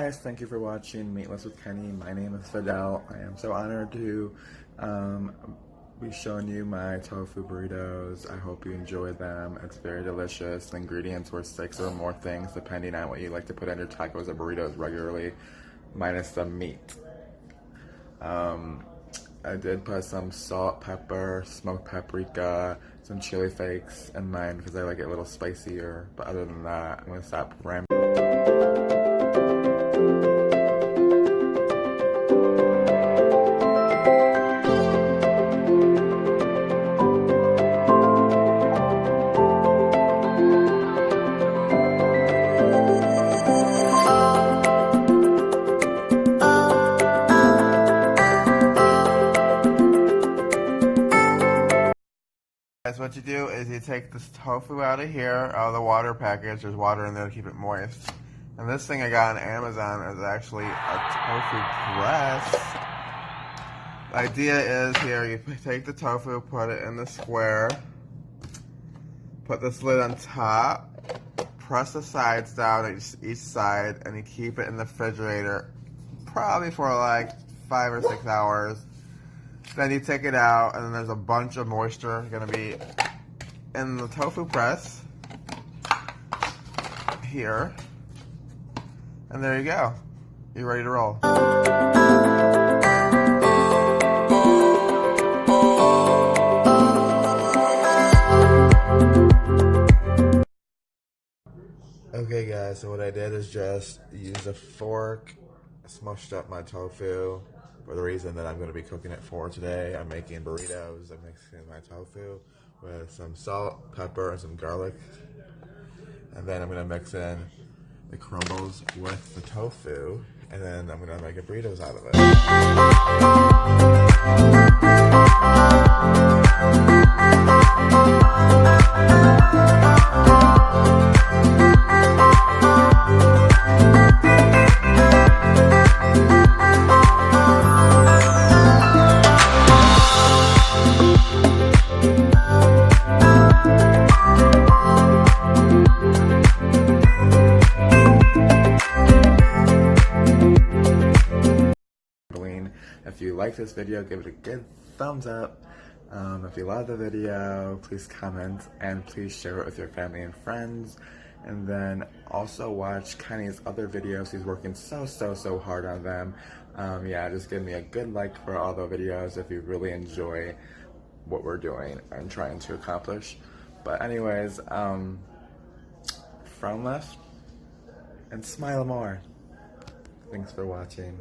guys, thank you for watching Meatless with Kenny. My name is Fidel. I am so honored to be showing you my tofu burritos. I hope you enjoy them. It's very delicious. The ingredients were 6 or more things depending on what you like to put in your tacos or burritos regularly, minus the meat. I did put some salt, pepper, smoked paprika, some chili flakes in mine because I like it a little spicier. But other than that, I'm going to stop rambling. What you do is you take this tofu out of here, out of the water package. There's water in there to keep it moist. And this thing I got on Amazon is actually a tofu press. The idea is here, you take the tofu, put it in the square, put this lid on top, press the sides down at each side, and you keep it in the refrigerator probably for like 5 or 6 hours. Then you take it out, and then there's a bunch of moisture going to be in the tofu press here. And there you go. You're ready to roll. Okay guys, so what I did is just use a fork, smushed up my tofu. For the reason that I'm going to be cooking it for today, I'm making burritos. I'm mixing my tofu with some salt, pepper, and some garlic. And then I'm going to mix in the crumbles with the tofu. And then I'm going to make burritos out of it. If you like this video, give it a good thumbs up. If you love the video, please comment and please share it with your family and friends. And then also watch Kenny's other videos. He's working so hard on them. Yeah, just give me a good like for all the videos if you really enjoy what we're doing and trying to accomplish. But anyways, from left and smile more. Thanks for watching.